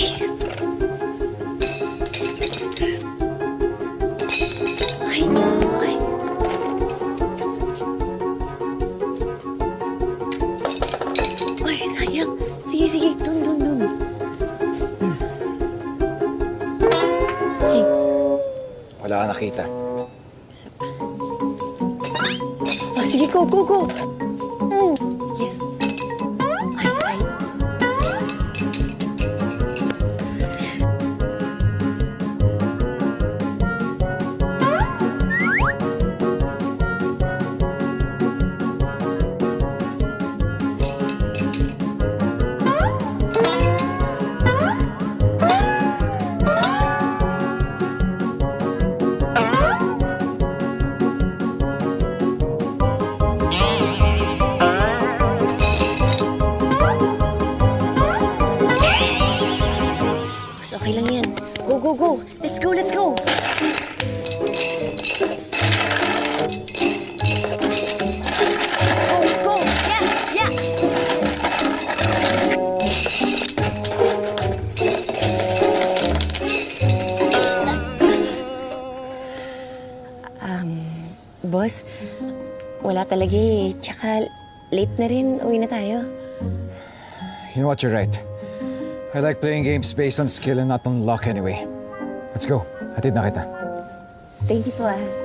Ay, ay. Ay, sayang. Sige, sige. Dun. Ay, Wala ka nakita. sige, go. Yes. Ay. Mas okay lang yan. Go. Let's go. Go. Yeah. Boss, wala talaga eh. Tsaka late na rin. Uwi na tayo. You know what, you're right. I like playing games based on skill and not on luck anyway. Let's go. Hatid na kita. Thank you po ah.